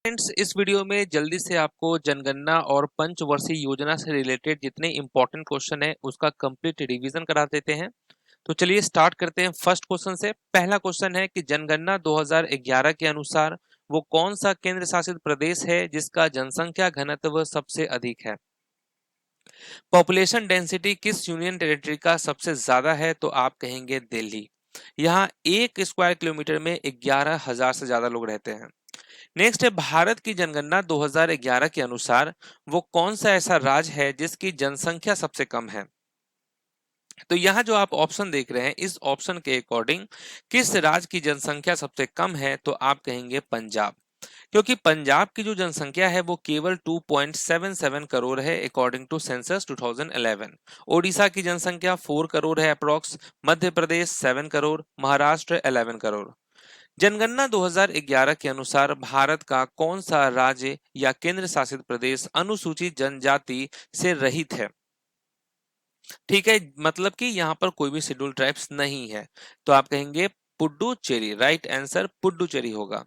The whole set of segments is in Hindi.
फ्रेंड्स, इस वीडियो में जल्दी से आपको जनगणना और पंचवर्षीय योजना से रिलेटेड जितने इंपॉर्टेंट क्वेश्चन है उसका कंप्लीट रिवीजन करा देते हैं। तो चलिए स्टार्ट करते हैं फर्स्ट क्वेश्चन से। पहला क्वेश्चन है कि जनगणना 2011 के अनुसार वो कौन सा केंद्र शासित प्रदेश है जिसका जनसंख्या घनत्व सबसे अधिक है। पॉपुलेशन डेंसिटी किस यूनियन टेरिटरी का सबसे ज्यादा है, तो आप कहेंगे दिल्ली। यहाँ 1 स्क्वायर किलोमीटर में 11,000 से ज्यादा लोग रहते हैं। नेक्स्ट है, भारत की जनगणना 2011 के अनुसार वो कौन सा ऐसा राज्य है जिसकी जनसंख्या सबसे कम है। तो यहाँ जो आप ऑप्शन देख रहे हैं, इस ऑप्शन के अकॉर्डिंग किस राज्य की जनसंख्या सबसे कम है, तो आप कहेंगे पंजाब। क्योंकि पंजाब की जो जनसंख्या है वो केवल 2.77 करोड़ है अकॉर्डिंग टू सेंसस 2011। ओडिशा की जनसंख्या 4 करोड़ है अप्रोक्स, मध्य प्रदेश 7 करोड़, महाराष्ट्र 11 करोड़। जनगणना 2011 के अनुसार भारत का कौन सा राज्य या केंद्र शासित प्रदेश अनुसूचित जनजाति से रहित है। ठीक है, मतलब कि यहाँ पर कोई भी शेड्यूल ट्राइब्स नहीं है, तो आप कहेंगे पुडुचेरी। राइट आंसर पुडुचेरी होगा।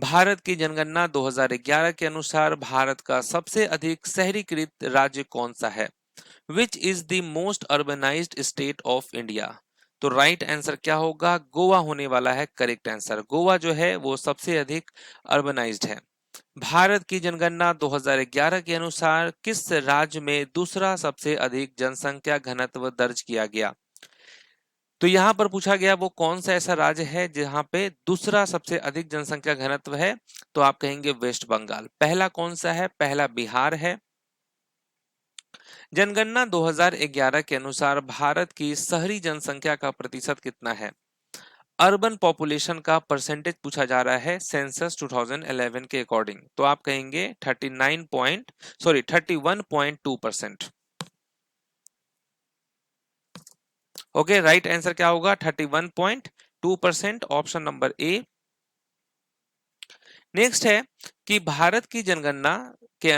भारत की जनगणना 2011 के अनुसार भारत का सबसे अधिक शहरीकृत राज्य कौन सा है। Which is the most urbanised state of India. तो राइट आंसर क्या होगा, गोवा होने वाला है करेक्ट आंसर। गोवा जो है वो सबसे अधिक अर्बनाइज्ड है। भारत की जनगणना 2011 के अनुसार किस राज्य में दूसरा सबसे अधिक जनसंख्या घनत्व दर्ज किया गया। तो यहां पर पूछा गया वो कौन सा ऐसा राज्य है जहां पे दूसरा सबसे अधिक जनसंख्या घनत्व है, तो आप कहेंगे वेस्ट बंगाल। पहला कौन सा है, पहला बिहार है। जनगणना 2011 के अनुसार भारत की शहरी जनसंख्या का प्रतिशत कितना है। अर्बन पॉपुलेशन का परसेंटेज पूछा जा रहा है सेंसस 2011 के अकॉर्डिंग, तो आप कहेंगे 31.2%। ओके, राइट आंसर क्या होगा, 31.2%, ऑप्शन नंबर ए। नेक्स्ट है कि भारत की जनगणना के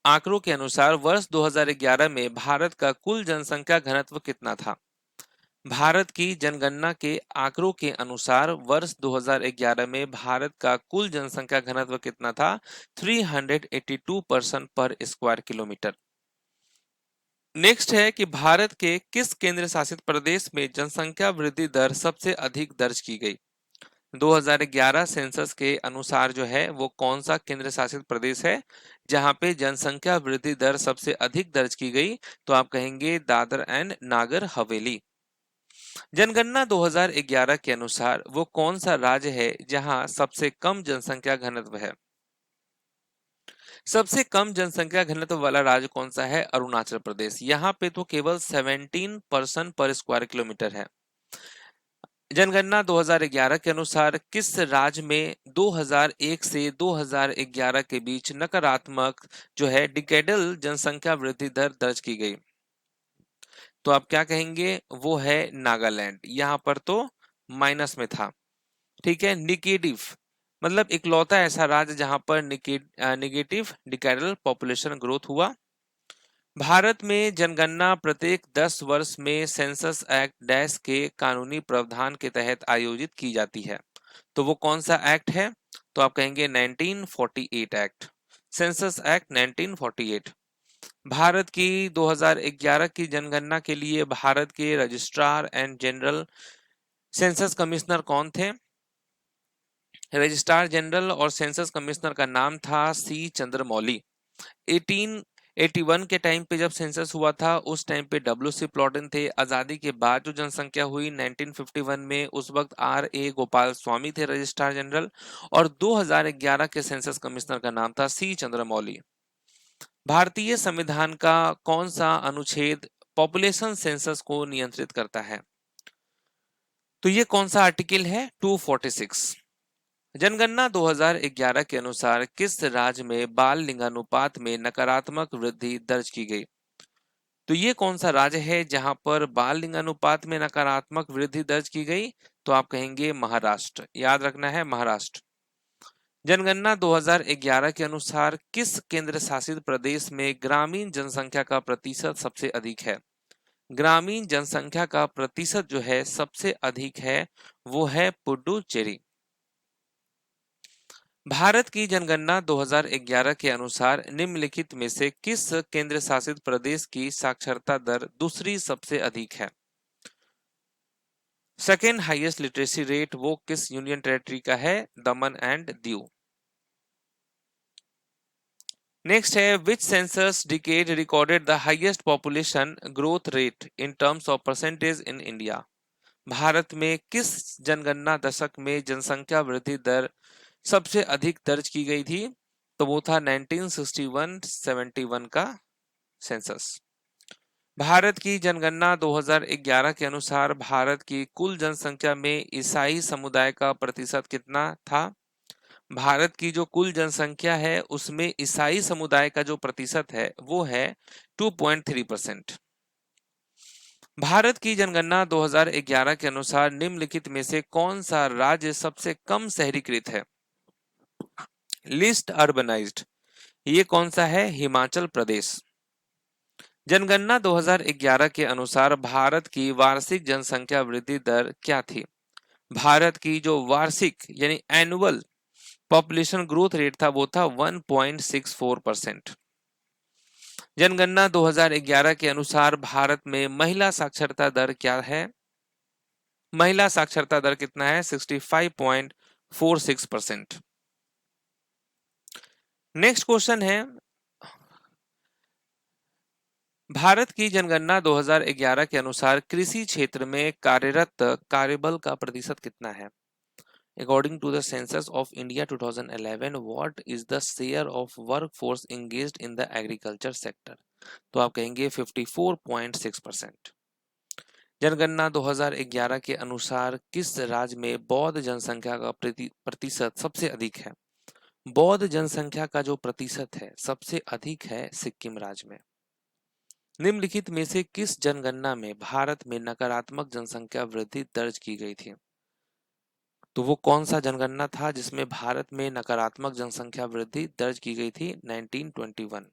आंकड़ों के अनुसार वर्ष 2011 में भारत का कुल जनसंख्या घनत्व कितना था। भारत की जनगणना के आंकड़ों के अनुसार वर्ष 2011 में भारत का कुल जनसंख्या घनत्व कितना था, 382 पर्सन पर स्क्वायर किलोमीटर। नेक्स्ट है कि भारत के किस केंद्र शासित प्रदेश में जनसंख्या वृद्धि दर सबसे अधिक दर्ज की गई। 2011 सेंसस के अनुसार जो है वो कौन सा केंद्र शासित प्रदेश है जहां पे जनसंख्या वृद्धि दर सबसे अधिक दर्ज की गई, तो आप कहेंगे दादर एंड नागर हवेली। जनगणना 2011 के अनुसार वो कौन सा राज्य है जहां सबसे कम जनसंख्या घनत्व है। सबसे कम जनसंख्या घनत्व वाला राज्य कौन सा है, अरुणाचल प्रदेश। यहाँ पे तो केवल 17 पर्सन पर स्क्वायर किलोमीटर है। जनगणना 2011 के अनुसार किस राज्य में 2001 से 2011 के बीच नकारात्मक जो है डिकेडल जनसंख्या वृद्धि दर दर्ज की गई, तो आप क्या कहेंगे, वो है नागालैंड। यहाँ पर तो माइनस में था। ठीक है, निगेटिव मतलब इकलौता ऐसा राज्य जहां पर निगेटिव डिकेडल पॉपुलेशन ग्रोथ हुआ। भारत में जनगणना प्रत्येक 10 वर्ष में सेंसस एक्ट डैश के कानूनी प्रावधान के तहत आयोजित की जाती है, तो वो कौन सा एक्ट है, तो आप कहेंगे 1948 एक्ट, सेंसस एक्ट 1948। भारत की 2011 की जनगणना के लिए भारत के registrar and general census commissioner कौन थे। रजिस्ट्रार जनरल और सेंसस कमिश्नर का नाम था सी चंद्रमौली। 1881 के टाइम पे जब सेंसस हुआ था उस टाइम पे डब्ल्यू सी प्लॉटिन थे। आजादी के बाद जो जनसंख्या हुई 1951 में, उस वक्त आर ए गोपाल स्वामी थे रजिस्ट्रार जनरल, और 2011 के सेंसस कमिश्नर का नाम था सी चंद्रमौली। भारतीय संविधान का कौन सा अनुच्छेद पॉपुलेशन सेंसस को नियंत्रित करता है, तो ये कौन सा आर्टिकल है, 246। जनगणना 2011 के अनुसार किस राज्य में बाल लिंगानुपात में नकारात्मक वृद्धि दर्ज की गई, तो ये कौन सा राज्य है जहां पर बाल लिंगानुपात में नकारात्मक वृद्धि दर्ज की गई, तो आप कहेंगे महाराष्ट्र। याद रखना है महाराष्ट्र। जनगणना 2011 के अनुसार किस केंद्र शासित प्रदेश में ग्रामीण जनसंख्या का प्रतिशत सबसे अधिक है। ग्रामीण जनसंख्या का प्रतिशत जो है सबसे अधिक है वो है पुडुचेरी। भारत की जनगणना 2011 के अनुसार निम्नलिखित में से किस केंद्र शासित प्रदेश की साक्षरता दर दूसरी सबसे अधिक है? सेकेंड हाईएस्ट लिटरेसी रेट वो किस यूनियन टेरिटरी का है? दमन एंड दीव। नेक्स्ट है which census decade recorded the highest population growth rate in terms of percentage in India? Bharat में किस जनगणना दशक में जनसंख्या वृद्धि दर सबसे अधिक दर्ज की गई थी? तो वो था 1961-71 का सेंसस। भारत की जनगणना 2011 के अनुसार भारत की कुल जनसंख्या में ईसाई समुदाय का प्रतिशत कितना था? भारत की जो कुल जनसंख्या है उसमें ईसाई समुदाय का जो प्रतिशत है वो है 2.3%। भारत की जनगणना 2011 के अनुसार निम्नलिखित में से कौन सा राज्य सबसे कम शहरीकृत है? लिस्ट अर्बनाइज्ड, ये कौन सा है? हिमाचल प्रदेश। जनगणना 2011 के अनुसार भारत की वार्षिक जनसंख्या वृद्धि दर क्या थी? भारत की जो वार्षिक यानी एनुअल पॉपुलेशन ग्रोथ रेट था वो था 1.64%। जनगणना 2011 के अनुसार भारत में महिला साक्षरता दर क्या है? महिला साक्षरता दर कितना है? 65.46%। नेक्स्ट क्वेश्चन है भारत की जनगणना 2011 के अनुसार कृषि क्षेत्र में कार्यरत कार्यबल का प्रतिशत कितना है? According to the census of India 2011, what is the share of workforce engaged in the agriculture sector? तो आप कहेंगे 54.6%। जनगणना 2011 के अनुसार किस राज्य में बौद्ध जनसंख्या का प्रतिशत सबसे अधिक है? बौद्ध जनसंख्या का जो प्रतिशत है सबसे अधिक है सिक्किम राज्य में। निम्नलिखित में से किस जनगणना में भारत में नकारात्मक जनसंख्या वृद्धि दर्ज की गई थी? तो वो कौन सा जनगणना था जिसमें भारत में नकारात्मक जनसंख्या वृद्धि दर्ज की गई थी? 1921।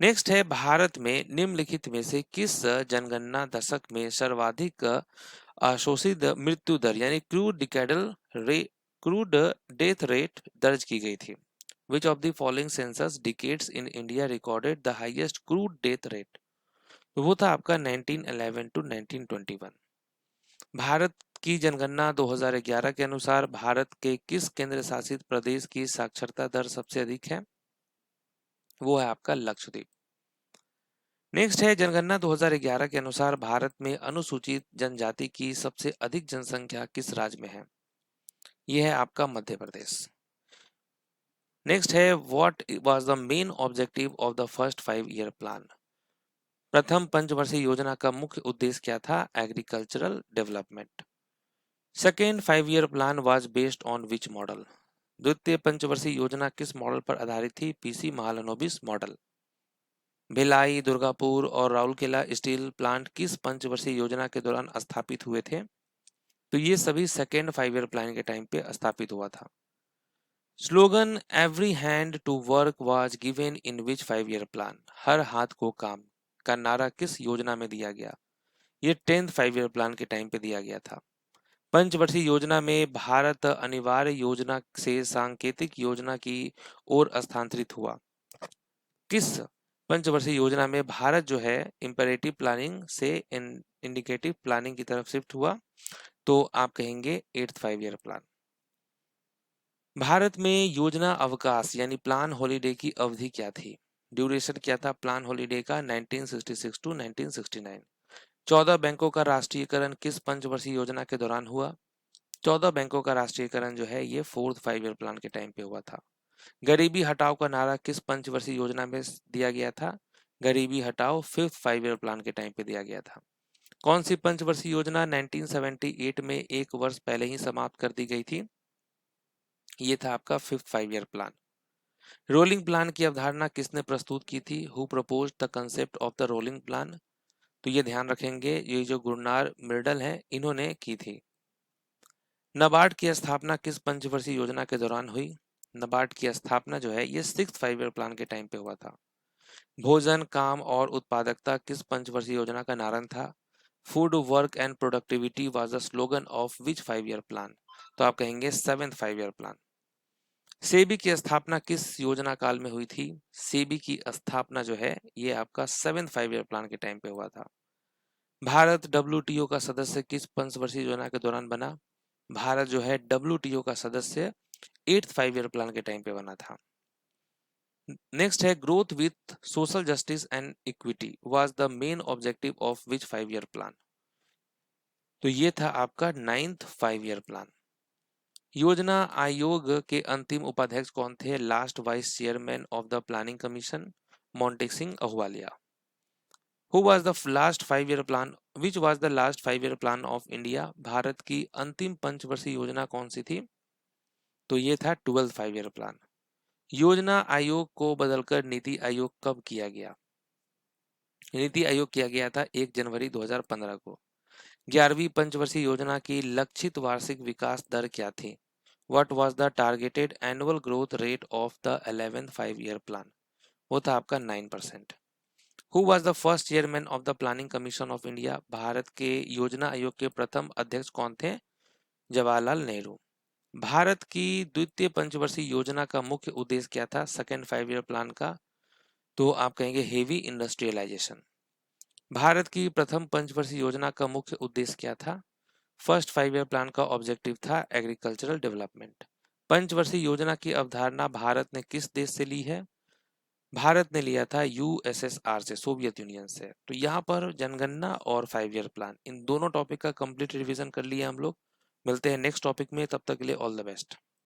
नेक्स्ट है भारत में निम्नलिखित में से किस जनगणना दशक में सर्वाधिक अशोषित मृत्यु दर यानी क्रूड डेथ रेट दर्ज की गई थी? Which of the following census decades in India recorded the highest crude death rate? तो वो था आपका 1911 to 1921। भारत की जनगणना 2011 के अनुसार भारत के किस केंद्र शासित प्रदेश की साक्षरता दर सबसे अधिक है? वो है आपका लक्षद्वीप। नेक्स्ट है जनगणना 2011 के अनुसार भारत में अनुसूचित जनजाति की सबसे अधिक जनसंख्या किस राज्य में है? यह है आपका मध्य प्रदेश। नेक्स्ट है what was the main objective of the first 5 year plan? प्रथम पंचवर्षीय योजना का मुख्य उद्देश्य क्या था? Agricultural development. Second 5 year plan was based on which model? द्वितीय पंचवर्षीय योजना किस मॉडल पर आधारित थी? PC Mahalanobis model. भिलाई, दुर्गापुर और राउरकेला स्टील प्लांट किस पंचवर्षीय योजना के दौरान स्थापित हुए थे? तो ये सभी सेकेंड 5 ईयर प्लान के टाइम पे स्थापित हुआ था। Slogan every hand to work was given in which 5 year plan? हर हाथ को काम का नारा किस योजना में दिया गया? ये 10th 5 ईयर प्लान के टाइम पे दिया गया था। पंचवर्षीय योजना में भारत अनिवार्य योजना से सांकेतिक योजना की ओर स्थानांतरित हुआ। किस पंचवर्षीय योजना में भारत जो है इंपेरेटिव प्लानिंग से इंडिकेटिव प्लानिंग की तरफ शिफ्ट हुआ? तो आप कहेंगे 8th 5 ईयर प्लान। भारत में योजना अवकाश यानी प्लान हॉलीडे की अवधि क्या थी? ड्यूरेशन क्या था प्लान हॉलीडे का? 1966 टू 1969। 14 बैंकों का राष्ट्रीयकरण किस पंचवर्षीय योजना के दौरान हुआ? 14 बैंकों का राष्ट्रीयकरण जो है ये 4th 5 ईयर प्लान के टाइम पे हुआ था। गरीबी हटाओ का नारा किस पंचवर्षीय योजना में दिया गया था? गरीबी हटाओ 5th 5 ईयर प्लान के टाइम पे दिया गया था। कौन सी पंचवर्षीय योजना 1978 में एक वर्ष पहले ही समाप्त कर दी गई थी? ये था आपका 5th 5 year plan. Rolling plan की अवधारणा किसने प्रस्तुत की थी? Who proposed the concept of the rolling plan? तो ये ध्यान रखेंगे ये जो गुरनार मिर्डल है इन्होंने की थी। नाबार्ड की स्थापना किस पंचवर्षीय योजना के दौरान हुई? नाबार्ड की स्थापना जो है ये 6th 5 ईयर प्लान के टाइम पे हुआ था। भोजन, काम और उत्पादकता किस पंचवर्षीय योजना का नारा था? Food, work and productivity was the slogan of which 5 year plan? तो आप कहेंगे 7th 5 ईयर प्लान। सेबी की स्थापना किस योजना काल में हुई थी? सेबी की स्थापना जो है ये आपका 7th 5 ईयर प्लान के टाइम पे हुआ था। भारत डब्ल्यूटीओ का सदस्य किस पंचवर्षीय योजना के दौरान बना? भारत जो है डब्ल्यूटीओ का सदस्य 8th 5 ईयर प्लान के टाइम पे बना था। नेक्स्ट है growth with social justice and equity was the main objective of which 5 year plan? तो ये था आपका 9th 5 ईयर प्लान। योजना आयोग के अंतिम उपाध्यक्ष कौन थे? Last vice chairman of the planning commission Montek Singh Ahluwalia. Who was the last 5 year plan which was the last 5 year plan of India? Bharat की अंतिम पंचवर्षीय योजना कौन सी थी? तो ये था 12th 5 ईयर प्लान। योजना आयोग को बदलकर नीति आयोग कब किया गया? नीति आयोग किया गया था 1 जनवरी 2015 को। 11वीं पंचवर्षीय योजना की लक्षित वार्षिक विकास दर क्या थी? What was the targeted annual growth rate of the 11th 5 year plan? वो था आपका 9%। Who was the first chairman of the Planning Commission of India? Bharat के योजना आयोग के प्रथम अध्यक्ष कौन थे? जवाहरलाल नेहरू। भारत की द्वितीय पंचवर्षीय योजना का मुख्य उद्देश्य क्या था? सेकेंड 5 ईयर प्लान का? तो आप कहेंगे हेवी इंडस्ट्रियलाइजेशन। भारत की प्रथम पंचवर्षीय योजना का मुख्य उद्देश्य क्या था? फर्स्ट 5 ईयर प्लान का ऑब्जेक्टिव था एग्रीकल्चरल डेवलपमेंट। पंचवर्षीय योजना की अवधारणा भारत ने किस देश से ली है? भारत ने लिया था यूएसएसआर से, सोवियत यूनियन से। तो यहाँ पर जनगणना और 5 ईयर प्लान इन दोनों टॉपिक का कंप्लीट रिवीजन कर लिया हम लोग। मिलते हैं नेक्स्ट टॉपिक में, तब तक के लिए ऑल द बेस्ट।